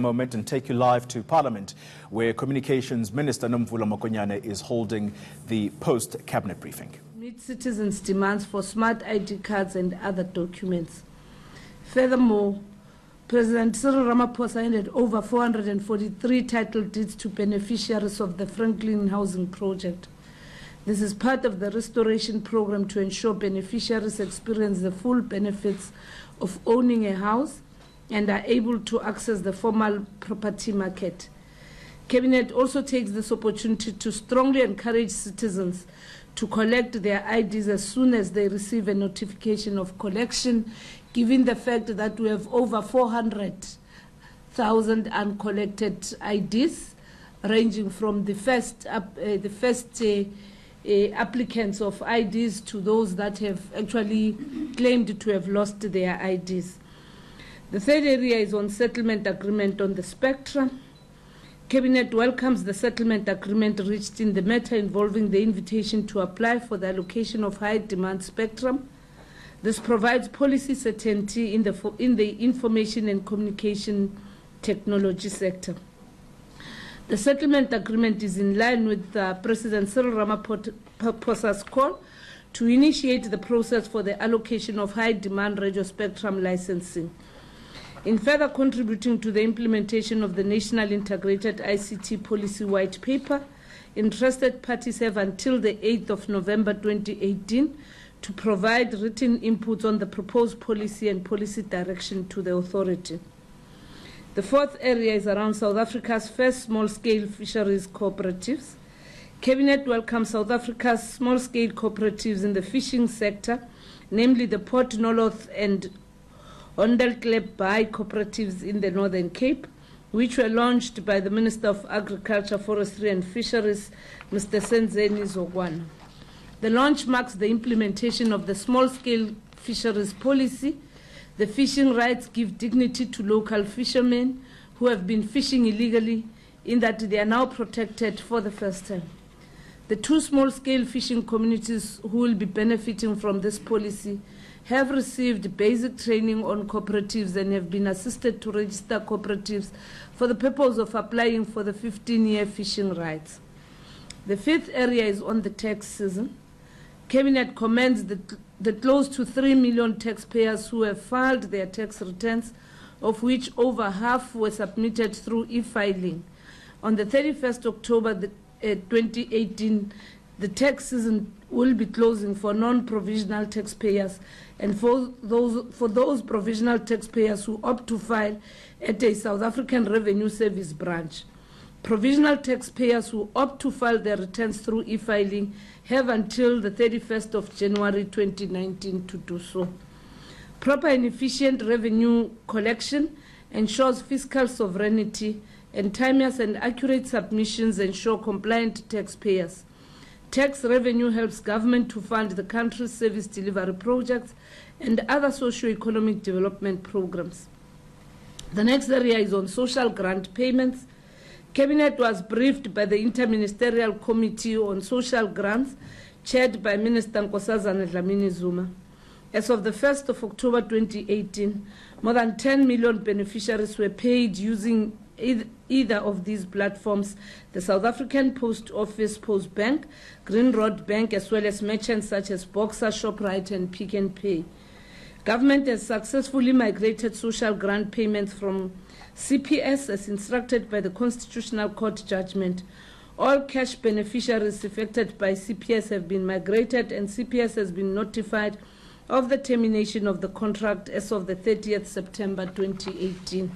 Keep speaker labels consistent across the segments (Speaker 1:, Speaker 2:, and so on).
Speaker 1: moment and take you live to Parliament, where Communications Minister Nomvula Mokonyane is holding the post-cabinet briefing.
Speaker 2: Meet citizens' demands for smart ID cards and other documents. Furthermore, President Cyril Ramaphosa handed over 443 title deeds to beneficiaries of the Franklin Housing Project. This is part of the restoration program to ensure beneficiaries experience the full benefits of owning a house and are able to access the formal property market. Cabinet also takes this opportunity to strongly encourage citizens to collect their IDs as soon as they receive a notification of collection, given the fact that we have over 400,000 uncollected IDs, ranging from the first applicants of IDs to those that have actually claimed to have lost their IDs. The third area is on settlement agreement on the spectrum. Cabinet welcomes the settlement agreement reached in the matter involving the invitation to apply for the allocation of high-demand spectrum. This provides policy certainty in the information and communication technology sector. The settlement agreement is in line with President Cyril Ramaphosa's call to initiate the process for the allocation of high-demand radio spectrum licensing. In further contributing to the implementation of the National Integrated ICT Policy White Paper, interested parties have until the 8th of November 2018 to provide written inputs on the proposed policy and policy direction to the authority. The fourth area is around South Africa's first small-scale fisheries cooperatives. Cabinet welcomes South Africa's small-scale cooperatives in the fishing sector, namely the Port Nolloth and Ondelklep Bay cooperatives in the Northern Cape, which were launched by the Minister of Agriculture, Forestry and Fisheries, Mr. Senzeni Zogwana. The launch marks the implementation of the small-scale fisheries policy. The fishing rights give dignity to local fishermen who have been fishing illegally, in that they are now protected for the first time. The two small-scale fishing communities who will be benefiting from this policy have received basic training on cooperatives and have been assisted to register cooperatives for the purpose of applying for the 15-year fishing rights. The fifth area is on the tax season. Cabinet commends the close to 3 million taxpayers who have filed their tax returns, of which over half were submitted through e-filing. On the 31st October 2018, the tax season will be closing for non-provisional taxpayers and for those provisional taxpayers who opt to file at a South African Revenue Service branch. Provisional taxpayers who opt to file their returns through e-filing have until the 31st of January 2019 to do so. Proper and efficient revenue collection ensures fiscal sovereignty, and timeous and accurate submissions ensure compliant taxpayers. Tax revenue helps government to fund the country's service delivery projects and other socio-economic development programs. The next area is on social grant payments. Cabinet was briefed by the Interministerial Committee on Social Grants, chaired by Minister Nkosazana Dlamini Zuma. As of the 1st of October 2018, more than 10 million beneficiaries were paid using either of these platforms: the South African Post Office Post Bank, Green Road Bank, as well as merchants such as Boxer, Shoprite and Pick n Pay. Government has successfully migrated social grant payments from CPS as instructed by the Constitutional Court judgment. All cash beneficiaries affected by CPS have been migrated, and CPS has been notified of the termination of the contract as of the 30th September 2018.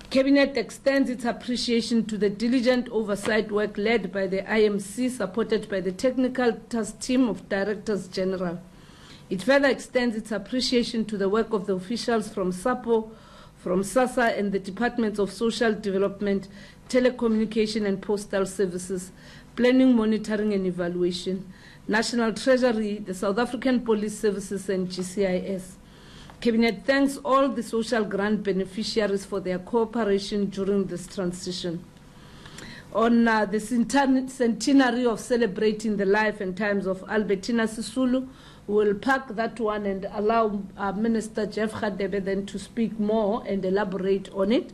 Speaker 2: Cabinet extends its appreciation to the diligent oversight work led by the IMC, supported by the Technical Task Team of Directors General. It further extends its appreciation to the work of the officials from SAPO, from SASA and the Departments of Social Development, Telecommunication and Postal Services, Planning, Monitoring and Evaluation, National Treasury, the South African Police Services and GCIS. Cabinet thanks all the social grant beneficiaries for their cooperation during this transition. On the centenary of celebrating the life and times of Albertina Sisulu, we will park that one and allow Minister Jeff Radebe then to speak more and elaborate on it.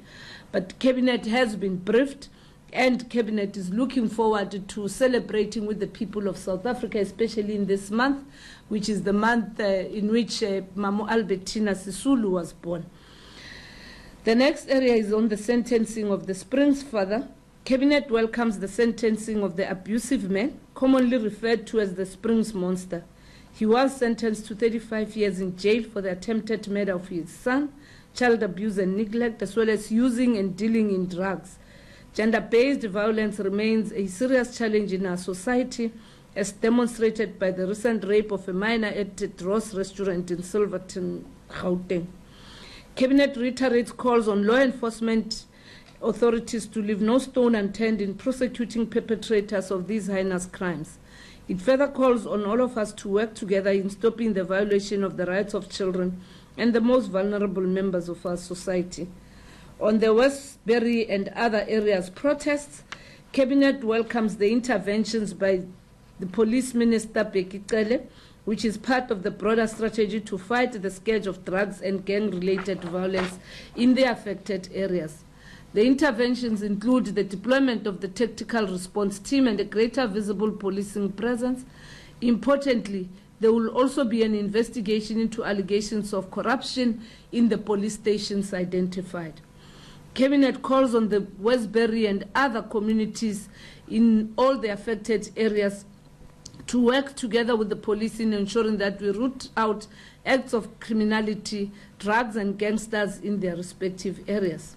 Speaker 2: But Cabinet has been briefed, and Cabinet is looking forward to celebrating with the people of South Africa, especially in this month, which is the month in which Mamu Albertina Sisulu was born. The next area is on the sentencing of the Springs father. Cabinet welcomes the sentencing of the abusive man, commonly referred to as the Springs monster. He was sentenced to 35 years in jail for the attempted murder of his son, child abuse and neglect, as well as using and dealing in drugs. Gender-based violence remains a serious challenge in our society, as demonstrated by the recent rape of a minor at a Ross restaurant in Silverton, Gauteng. Cabinet reiterates calls on law enforcement authorities to leave no stone unturned in prosecuting perpetrators of these heinous crimes. It further calls on all of us to work together in stopping the violation of the rights of children and the most vulnerable members of our society. On the Westbury and other areas protests, Cabinet welcomes the interventions by the Police Minister Bheki Cele, which is part of the broader strategy to fight the scourge of drugs and gang-related violence in the affected areas. The interventions include the deployment of the tactical response team and a greater visible policing presence. Importantly, there will also be an investigation into allegations of corruption in the police stations identified. Cabinet calls on the Westbury and other communities in all the affected areas to work together with the police in ensuring that we root out acts of criminality, drugs and gangsters in their respective areas.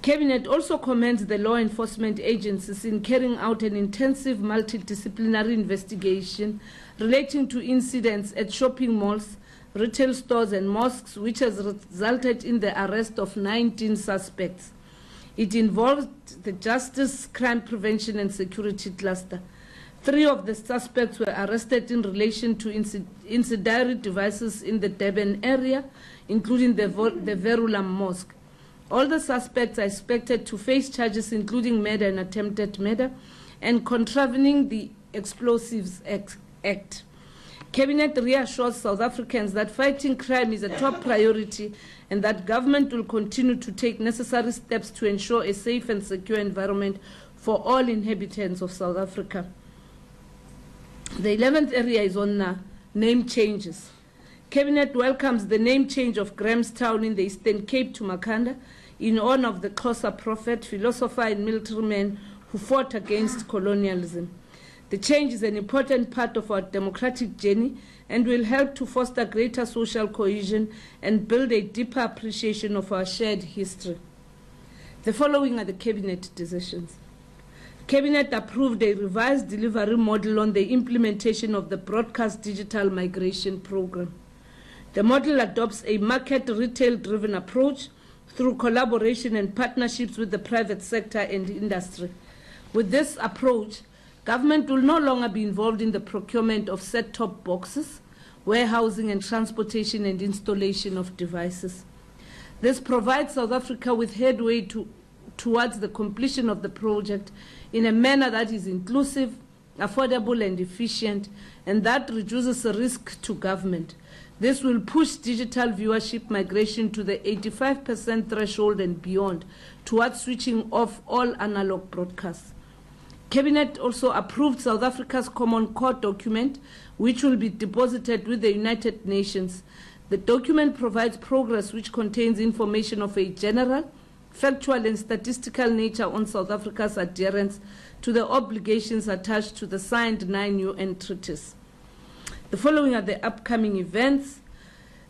Speaker 2: Cabinet also commends the law enforcement agencies in carrying out an intensive multidisciplinary investigation relating to incidents at shopping malls, retail stores and mosques, which has resulted in the arrest of 19 suspects. It involved the Justice, Crime Prevention and Security Cluster. 3 of the suspects were arrested in relation to incendiary devices in the Durban area, including the Verulam Mosque. All the suspects are expected to face charges including murder and attempted murder and contravening the Explosives Act. Cabinet reassures South Africans that fighting crime is a top priority and that government will continue to take necessary steps to ensure a safe and secure environment for all inhabitants of South Africa. The 11th area is on name changes. Cabinet welcomes the name change of Grahamstown in the Eastern Cape to Makhanda in honor of the Xhosa prophet, philosopher and military man who fought against colonialism. The change is an important part of our democratic journey and will help to foster greater social cohesion and build a deeper appreciation of our shared history. The following are the Cabinet decisions. Cabinet approved a revised delivery model on the implementation of the Broadcast Digital Migration Program. The model adopts a market retail-driven approach through collaboration and partnerships with the private sector and industry. With this approach, government will no longer be involved in the procurement of set-top boxes, warehousing and transportation and installation of devices. This provides South Africa with headway towards the completion of the project in a manner that is inclusive, affordable and efficient, and that reduces the risk to government. This will push digital viewership migration to the 85% threshold and beyond towards switching off all analog broadcasts. Cabinet also approved South Africa's Common Core document, which will be deposited with the United Nations. The document provides progress which contains information of a general, factual and statistical nature on South Africa's adherence to the obligations attached to the signed 9 UN treaties. The following are the upcoming events.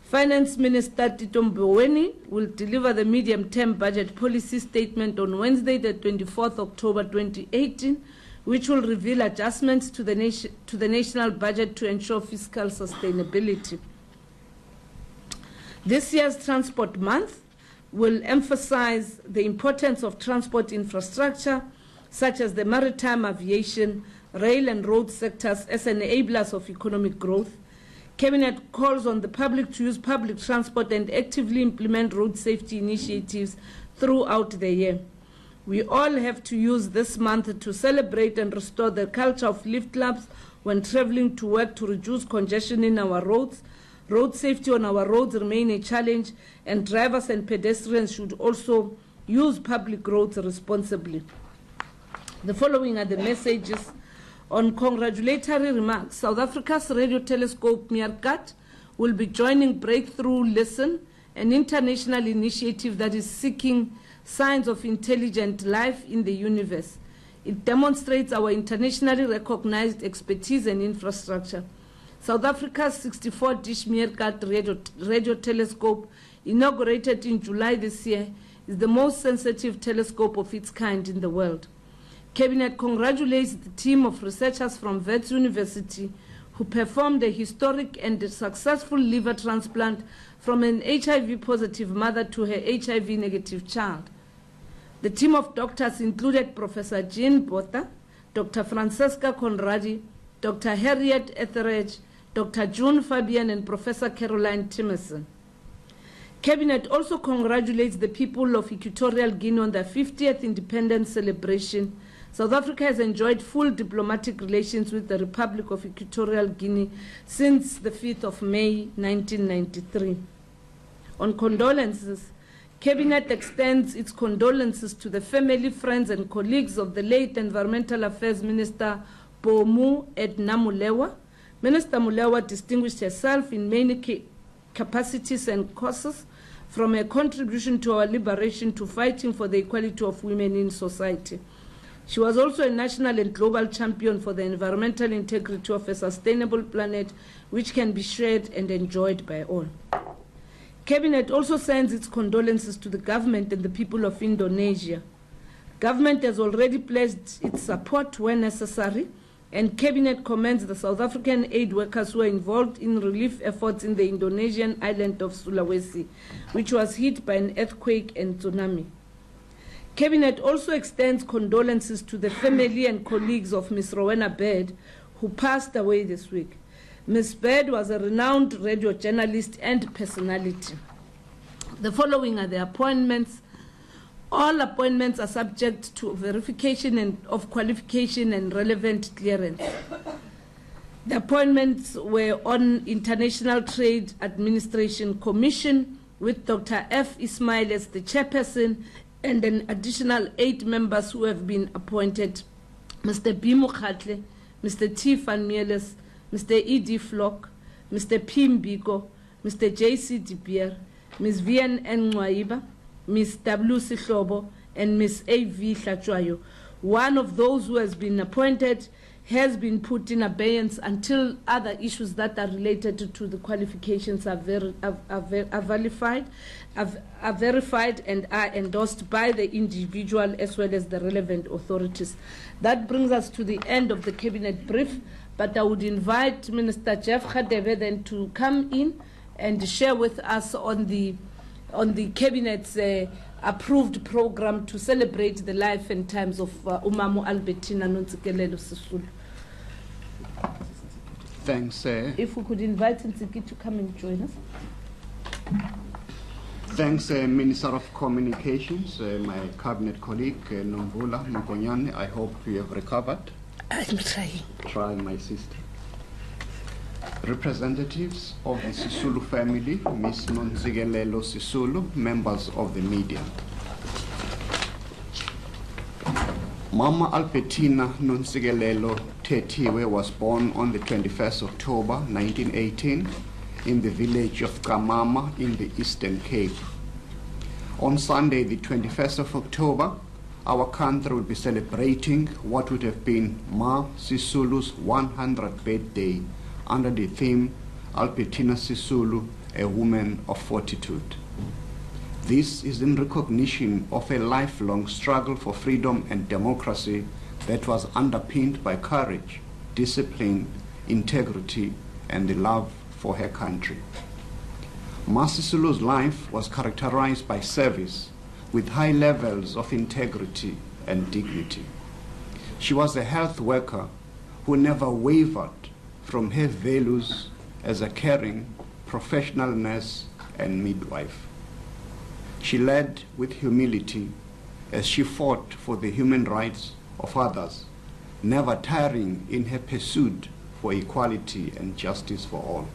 Speaker 2: Finance Minister Tito Mboweni will deliver the medium-term budget policy statement on Wednesday, the 24th October 2018, which will reveal adjustments to the national budget to ensure fiscal sustainability. This year's Transport Month will emphasize the importance of transport infrastructure, such as the maritime, aviation, rail and road sectors as enablers of economic growth. Cabinet calls on the public to use public transport and actively implement road safety initiatives throughout the year. We all have to use this month to celebrate and restore the culture of lift clubs when traveling to work to reduce congestion in our roads. Road safety on our roads remain a challenge, and drivers and pedestrians should also use public roads responsibly. The following are the messages. On congratulatory remarks, South Africa's radio telescope Meerkat will be joining Breakthrough Listen, an international initiative that is seeking signs of intelligent life in the universe. It demonstrates our internationally recognized expertise and infrastructure. South Africa's 64-dish Meerkat radio telescope, inaugurated in July this year, is the most sensitive telescope of its kind in the world. Cabinet congratulates the team of researchers from Wits University who performed a historic and successful liver transplant from an HIV-positive mother to her HIV-negative child. The team of doctors included Professor Jean Botha, Dr. Francesca Conradi, Dr. Harriet Etheridge, Dr. June Fabian, and Professor Caroline Timerson. Cabinet also congratulates the people of Equatorial Guinea on their 50th independence celebration. South Africa has enjoyed full diplomatic relations with the Republic of Equatorial Guinea since the 5th of May 1993. On condolences, Cabinet extends its condolences to the family, friends, and colleagues of the late Environmental Affairs Minister Bomu Edna Mulewa. Minister Mulewa distinguished herself in many capacities and causes, from her contribution to our liberation to fighting for the equality of women in society. She was also a national and global champion for the environmental integrity of a sustainable planet which can be shared and enjoyed by all. Cabinet also sends its condolences to the government and the people of Indonesia. Government has already pledged its support where necessary, and Cabinet commends the South African aid workers who are involved in relief efforts in the Indonesian island of Sulawesi, which was hit by an earthquake and tsunami. Cabinet also extends condolences to the family and colleagues of Ms. Rowena Baird, who passed away this week. Ms. Baird was a renowned radio journalist and personality. The following are the appointments. All appointments are subject to verification of qualification and relevant clearance. The appointments were on International Trade Administration Commission with Dr. F. Ismail as the chairperson and an additional 8 members who have been appointed: Mr. B. Mukhatle, Mr. T. Van Mieles, Mr. E.D. Flock, Mr. P. Mbiko, Mr. J.C. De Beer, Ms. V.N. Nwaiba, Ms. W. Sihlobo, and Ms. A.V. Hlachwayo. One of those who has been appointed has been put in abeyance until other issues that are related to the qualifications are verified and are endorsed by the individual as well as the relevant authorities. That brings us to the end of the cabinet brief, but I would invite Minister Jeff Khadebe then to come in and share with us on the cabinet's approved program to celebrate the life and times of Umamu Albertina Nontsikelelo Sisulu.
Speaker 3: Thanks.
Speaker 2: If we could invite Ntsiki to come and join us.
Speaker 3: Thanks, Minister of Communications, my cabinet colleague, Nomvula Mokonyane. I hope you have recovered.
Speaker 2: I'm trying.
Speaker 3: Trying, my sister. Representatives of the Sisulu family, Ms. Nontsikelelo Sisulu, members of the media. Mama Albertina Nontsikelelo Tetiwe was born on the 21st of October 1918 in the village of Kamama in the Eastern Cape. On Sunday, the 21st of October, our country will be celebrating what would have been Ma Sisulu's 100th birthday under the theme Albertina Sisulu, a woman of fortitude. This is in recognition of a lifelong struggle for freedom and democracy that was underpinned by courage, discipline, integrity, and the love for her country. Ma Sisulu's life was characterized by service with high levels of integrity and dignity. She was a health worker who never wavered from her values as a caring, professional nurse and midwife. She led with humility as she fought for the human rights of others, never tiring in her pursuit for equality and justice for all.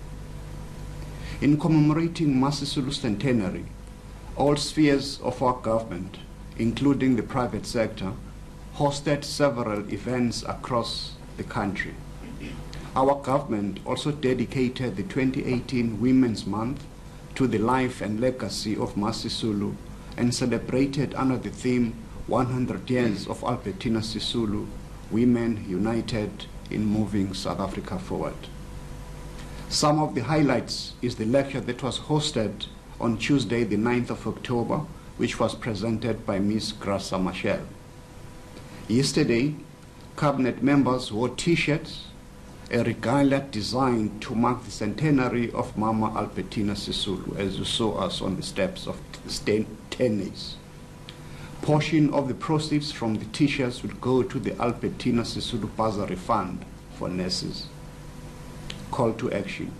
Speaker 3: In commemorating Ma Sisulu's centenary, all spheres of our government including the private sector, hosted several events across the country. Our government also dedicated the 2018 Women's Month to the life and legacy of Masisulu and celebrated under the theme 100 Years of Albertina Sisulu, Women United in Moving South Africa Forward. Some of the highlights is the lecture that was hosted on Tuesday, the 9th of October, which was presented by Ms. Grasa Machel. Yesterday, cabinet members wore T-shirts, a regalia designed to mark the centenary of Mama Albertina Sisulu, as you saw us on the steps of Tennis. Portion of the proceeds from the T-shirts will go to the Albertina Sisulu Bursary Fund for nurses. Call to action.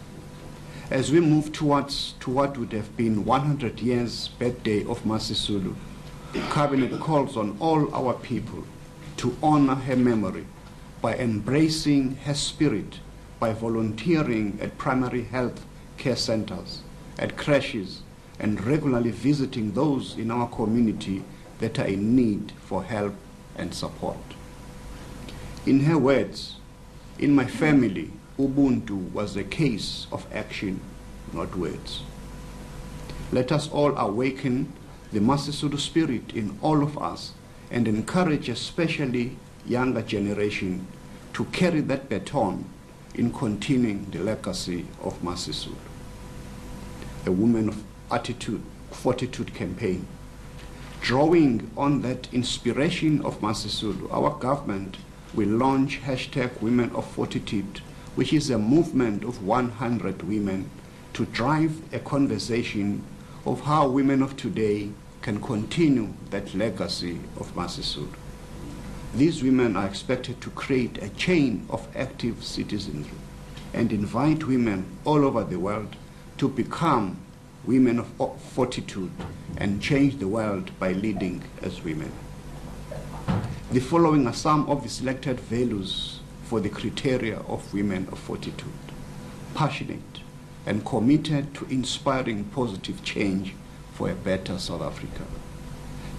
Speaker 3: As we move towards what would have been 100 years birthday of Masisulu, Cabinet calls on all our people to honor her memory by embracing her spirit, by volunteering at primary health care centers, at crashes, and regularly visiting those in our community that are in need for help and support. In her words, in my family, Ubuntu was a case of action, not words. Let us all awaken the Masisulu spirit in all of us and encourage especially younger generation to carry that baton in continuing the legacy of Masisulu. A Women of Fortitude campaign. Drawing on that inspiration of Masisulu, our government will launch #Women of Fortitude, which is a movement of 100 women to drive a conversation of how women of today can continue that legacy of Masisulu. These women are expected to create a chain of active citizenry and invite women all over the world to become women of fortitude and change the world by leading as women. The following are some of the selected values for the criteria of women of fortitude: passionate and committed to inspiring positive change for a better South Africa.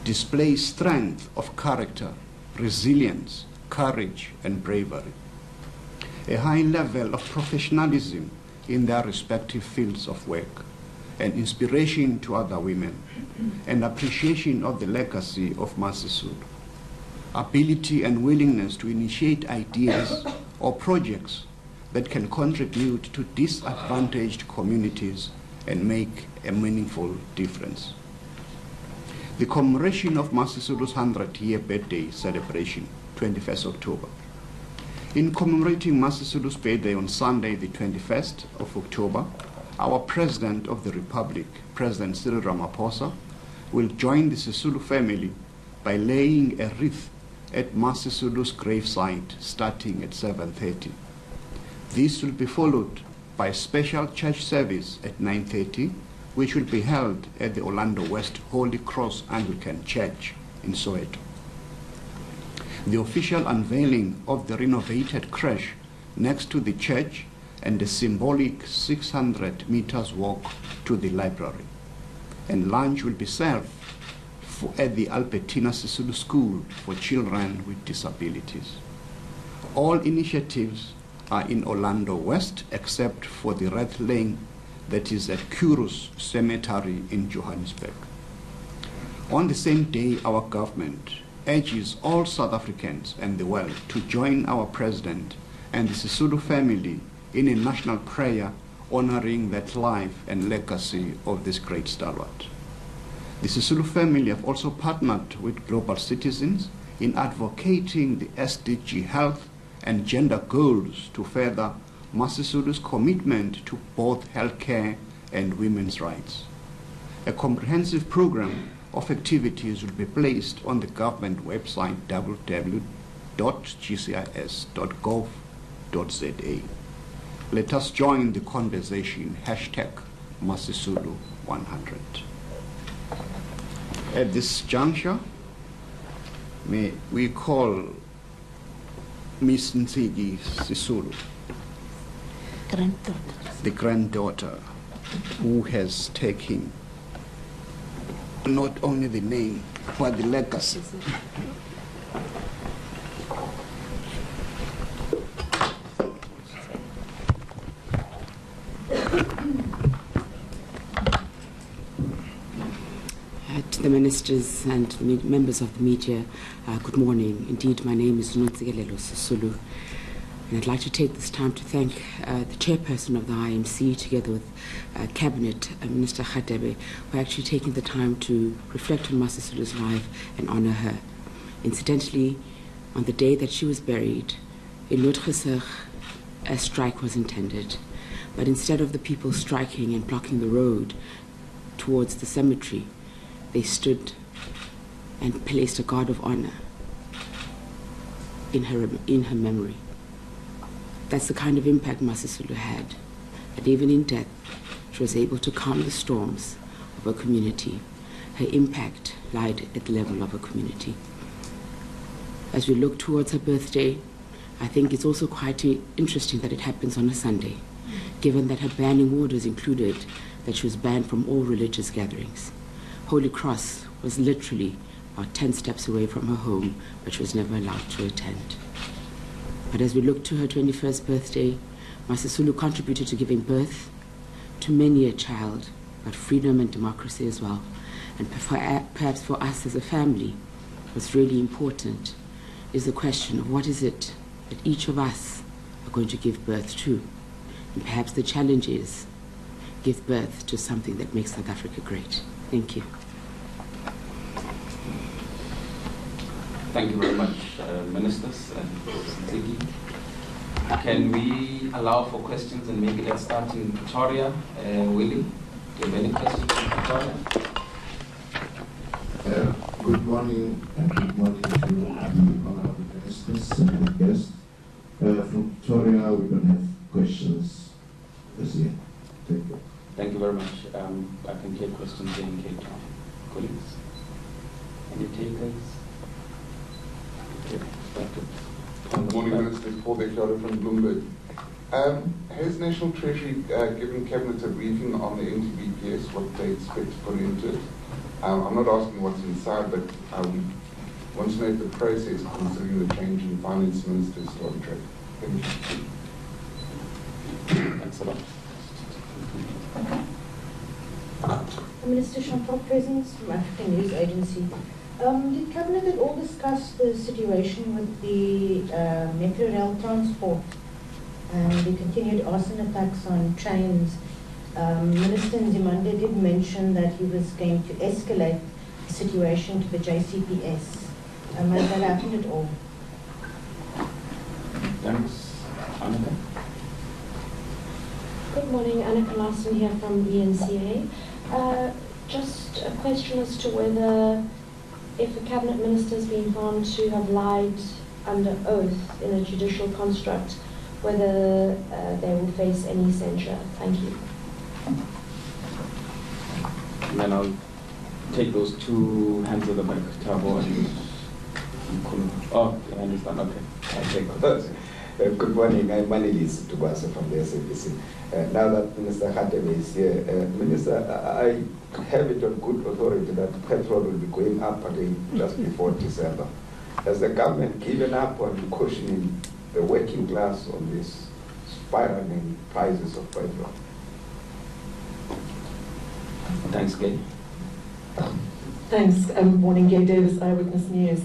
Speaker 3: Display strength of character, resilience, courage, and bravery. A high level of professionalism in their respective fields of work, and inspiration to other women, and appreciation of the legacy of Masisulu. Ability and willingness to initiate ideas or projects that can contribute to disadvantaged communities and make a meaningful difference. The commemoration of Masisulu's 100-year birthday celebration, 21st October. In commemorating Masisulu's birthday on Sunday, the 21st of October, our President of the Republic, President Cyril Ramaphosa, will join the Sisulu family by laying a wreath at Masisulu's gravesite starting at 7:30. This will be followed by a special church service at 9:30, which will be held at the Orlando West Holy Cross Anglican Church in Soweto. The official unveiling of the renovated creche next to the church and the symbolic 600 meters walk to the library. And lunch will be served at the Albertina Sisulu School for children with disabilities. All initiatives are in Orlando West except for the Red Lane that is at Kurus Cemetery in Johannesburg. On the same day, our government urges all South Africans and the world to join our President and the Sisulu family in a national prayer honoring that life and legacy of this great stalwart. The Sisulu family have also partnered with Global Citizens in advocating the SDG health and gender goals to further Masisulu's commitment to both healthcare and women's rights. A comprehensive program of activities will be placed on the government website www.gcis.gov.za. Let us join the conversation, #Masisulu100. At this juncture, may we call Miss Nsigi Sisulu, the granddaughter who has taken not only the name for the legacy.
Speaker 4: To the ministers and members of the media, good morning. Indeed, my name is Nomvula, and I'd like to take this time to thank the chairperson of the IMC, together with Cabinet Minister Khatebe, for actually taking the time to reflect on Masisulu's life and honor her. Incidentally, on the day that she was buried, in Noordgesig, a strike was intended. But instead of the people striking and blocking the road towards the cemetery, they stood and placed a guard of honor in her memory. That's the kind of impact Masisulu had, that even in death, she was able to calm the storms of her community. Her impact lied at the level of her community. As we look towards her birthday, I think it's also quite interesting that it happens on a Sunday, given that her banning orders included that she was banned from all religious gatherings. Holy Cross was literally about 10 steps away from her home, but she was never allowed to attend. But as we look to her 21st birthday, Masisulu contributed to giving birth to many a child, but freedom and democracy as well. And perhaps for us as a family, what's really important is the question of what is it that each of us are going to give birth to. And perhaps the challenge is give birth to something that makes South Africa great. Thank you.
Speaker 5: Thank you very much, ministers and Ziggy. Can we allow for questions, and maybe let's start in Pretoria. Willie, do you have any questions from Pretoria?
Speaker 6: Good morning, and good morning to the honorable ministers and guests. From Pretoria, we don't have questions this year. Thank you.
Speaker 5: Thank you very much. I can take questions in Cape Town. Colleagues? Any takers?
Speaker 7: Good morning, Minister. Paul Declaro from Bloomberg. Has National Treasury given Cabinet a briefing on the NTBPS, what they expect to put into it? I'm not asking what's inside, but I want to know if the process, considering the change in Finance Minister, is still on track. Thank you.
Speaker 5: Thanks a lot.
Speaker 8: Minister Chantal Presence from African News Agency. Did Cabinet at all discuss the situation with the Metro Rail transport and the continued arson attacks on trains? Minister Nzimande did mention that he was going to escalate the situation to the JCPS. Has that happened at all?
Speaker 5: Thanks. Annika?
Speaker 9: Good morning, Annika Larson here from ENCA. Just a question as to whether, if a cabinet minister has been found to have lied under oath in a judicial construct, whether they will face any censure. Thank you.
Speaker 5: And then I'll take those two hands at the back, Tabo and Kulu. Oh, your hand is done. Okay. I'll take those.
Speaker 10: Good morning. I'm Manilisi Tubasa from the SABC. Now that Minister Khatebe is here, Minister, I have it on good authority that petrol will be going up again just before December. Has the government given up on cautioning the working class on this spiraling prices of petrol?
Speaker 5: Thanks, Gay.
Speaker 11: Thanks. Morning, Gay Davis, Eyewitness News.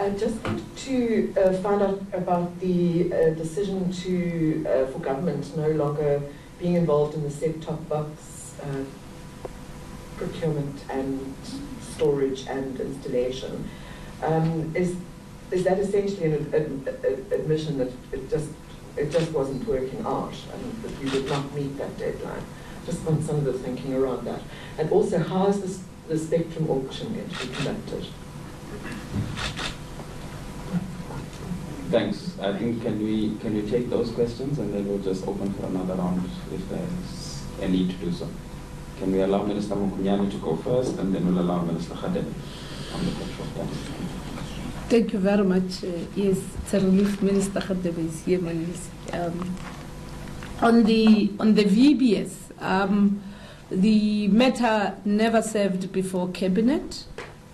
Speaker 11: I just wanted to find out about the decision for government no longer being involved in the set-top box procurement and storage and installation. Is that essentially an admission that it just wasn't working out and that you did not meet that deadline? Just want some of the thinking around that. And also, how is the spectrum auction going to be conducted?
Speaker 5: Thanks. I think can we take those questions and then we'll just open for another round if there's a need to do so. Can we allow Minister Mokonyane to go first and then we'll allow Minister Khatebe on the petrol?
Speaker 2: Thank you very much. Yes, it's a relief Minister Khatebe is here. On the VBS, The matter never served before Cabinet,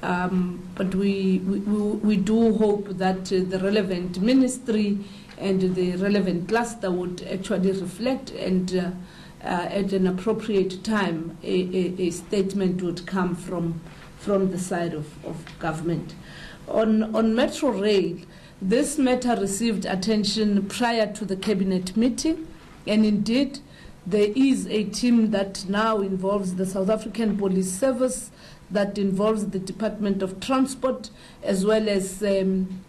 Speaker 2: but we do hope that the relevant ministry and the relevant cluster would actually reflect, and at an appropriate time a statement would come from the side of government. On Metro Rail, this matter received attention prior to the Cabinet meeting, and indeed there is a team that now involves the South African Police Service, that involves the Department of Transport, as well as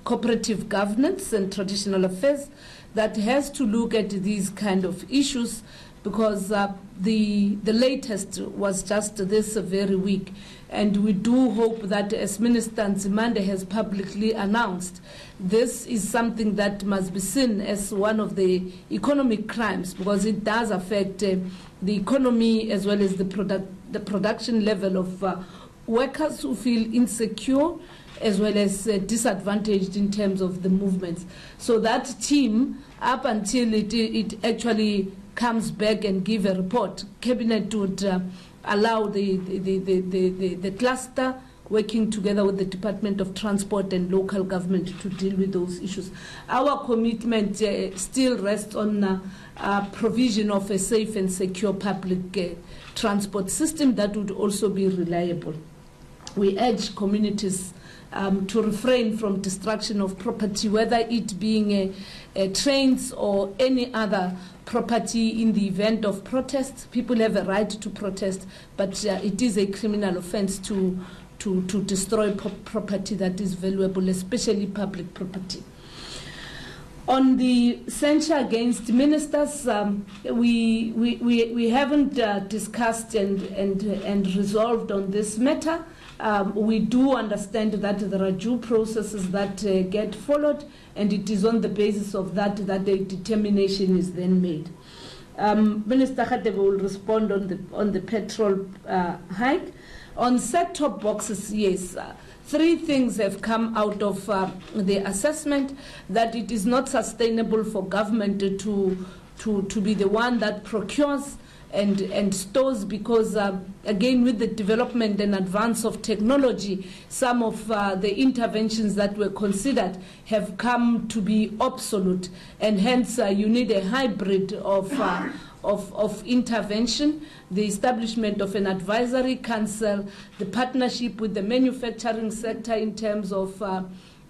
Speaker 2: cooperative governance and traditional affairs, that has to look at these kind of issues, because the latest was just this very week. And we do hope that, as Minister Nzimande has publicly announced, this is something that must be seen as one of the economic crimes, because it does affect the economy as well as the production level of workers who feel insecure as well as disadvantaged in terms of the movements. So that team, up until it actually comes back and give a report, Cabinet would allow the cluster working together with the Department of Transport and local government to deal with those issues. Our commitment still rests on provision of a safe and secure public transport system that would also be reliable. We urge communities to refrain from destruction of property, whether it being trains or any other property in the event of protest. People have a right to protest, but it is a criminal offense to destroy property that is valuable, especially public property. On the censure against ministers, we haven't discussed and resolved on this matter. We do understand that there are due processes that get followed, and it is on the basis of that a determination is then made. Minister Hadebe will respond on the petrol hike. On set-top boxes, yes, 3 things have come out of the assessment: that it is not sustainable for government to be the one that procures and stores, because again, with the development and advance of technology, some of the interventions that were considered have come to be obsolete, and hence you need a hybrid of intervention, the establishment of an advisory council, the partnership with the manufacturing sector in terms of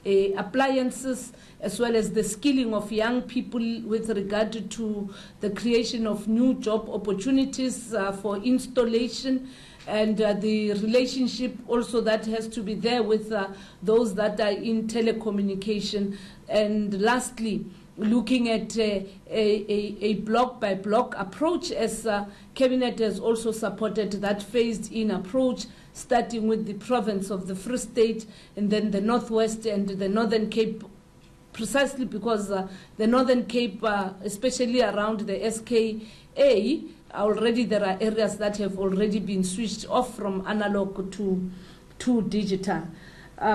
Speaker 2: appliances, as well as the skilling of young people with regard to the creation of new job opportunities for installation, and the relationship also that has to be there with those that are in telecommunication. And lastly, looking at a block-by-block approach, as Cabinet has also supported that phased-in approach, starting with the province of the Free State, and then the Northwest and the Northern Cape, precisely because the Northern Cape, especially around the SKA, already there are areas that have already been switched off from analog to digital.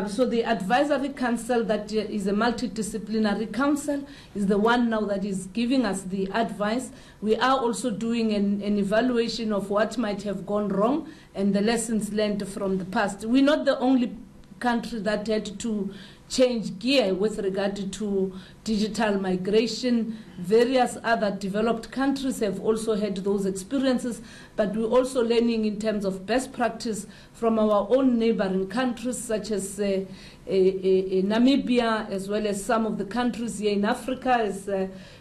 Speaker 2: So the advisory council, that is a multidisciplinary council, is the one now that is giving us the advice. We are also doing an evaluation of what might have gone wrong and the lessons learned from the past. We're not the only country that had to change gear with regard to digital migration. Various other developed countries have also had those experiences, but we're also learning in terms of best practice from our own neighboring countries, such as Namibia, as well as some of the countries here in Africa, as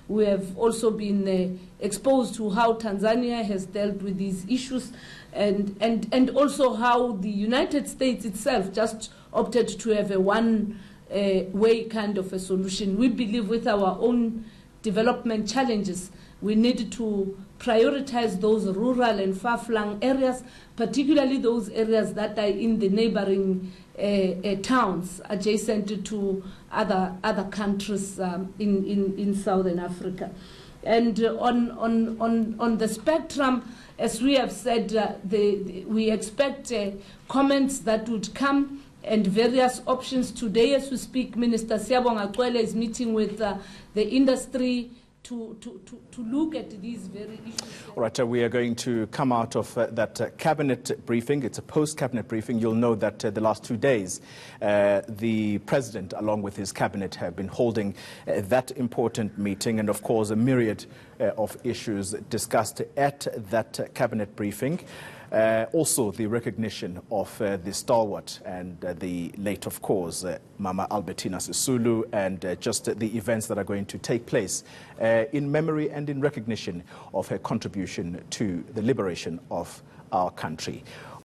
Speaker 2: we have also been exposed to how Tanzania has dealt with these issues, and also how the United States itself just opted to have a one-way kind of a solution. We believe with our own development challenges, we need to prioritize those rural and far-flung areas, particularly those areas that are in the neighboring towns adjacent to other countries in Southern Africa. And on the spectrum, as we have said, we expect comments that would come and various options. Today, as we speak, Minister Siyabonga Cwele is meeting with the industry to look at these very issues.
Speaker 1: All right, we are going to come out of that cabinet briefing. It's a post-cabinet briefing. You'll know that the last 2 days, the president, along with his cabinet, have been holding that important meeting, and of course, a myriad of issues discussed at that cabinet briefing. Also, the recognition of the stalwart and the late, of course, Mama Albertina Sisulu, and just the events that are going to take place in memory and in recognition of her contribution to the liberation of our country.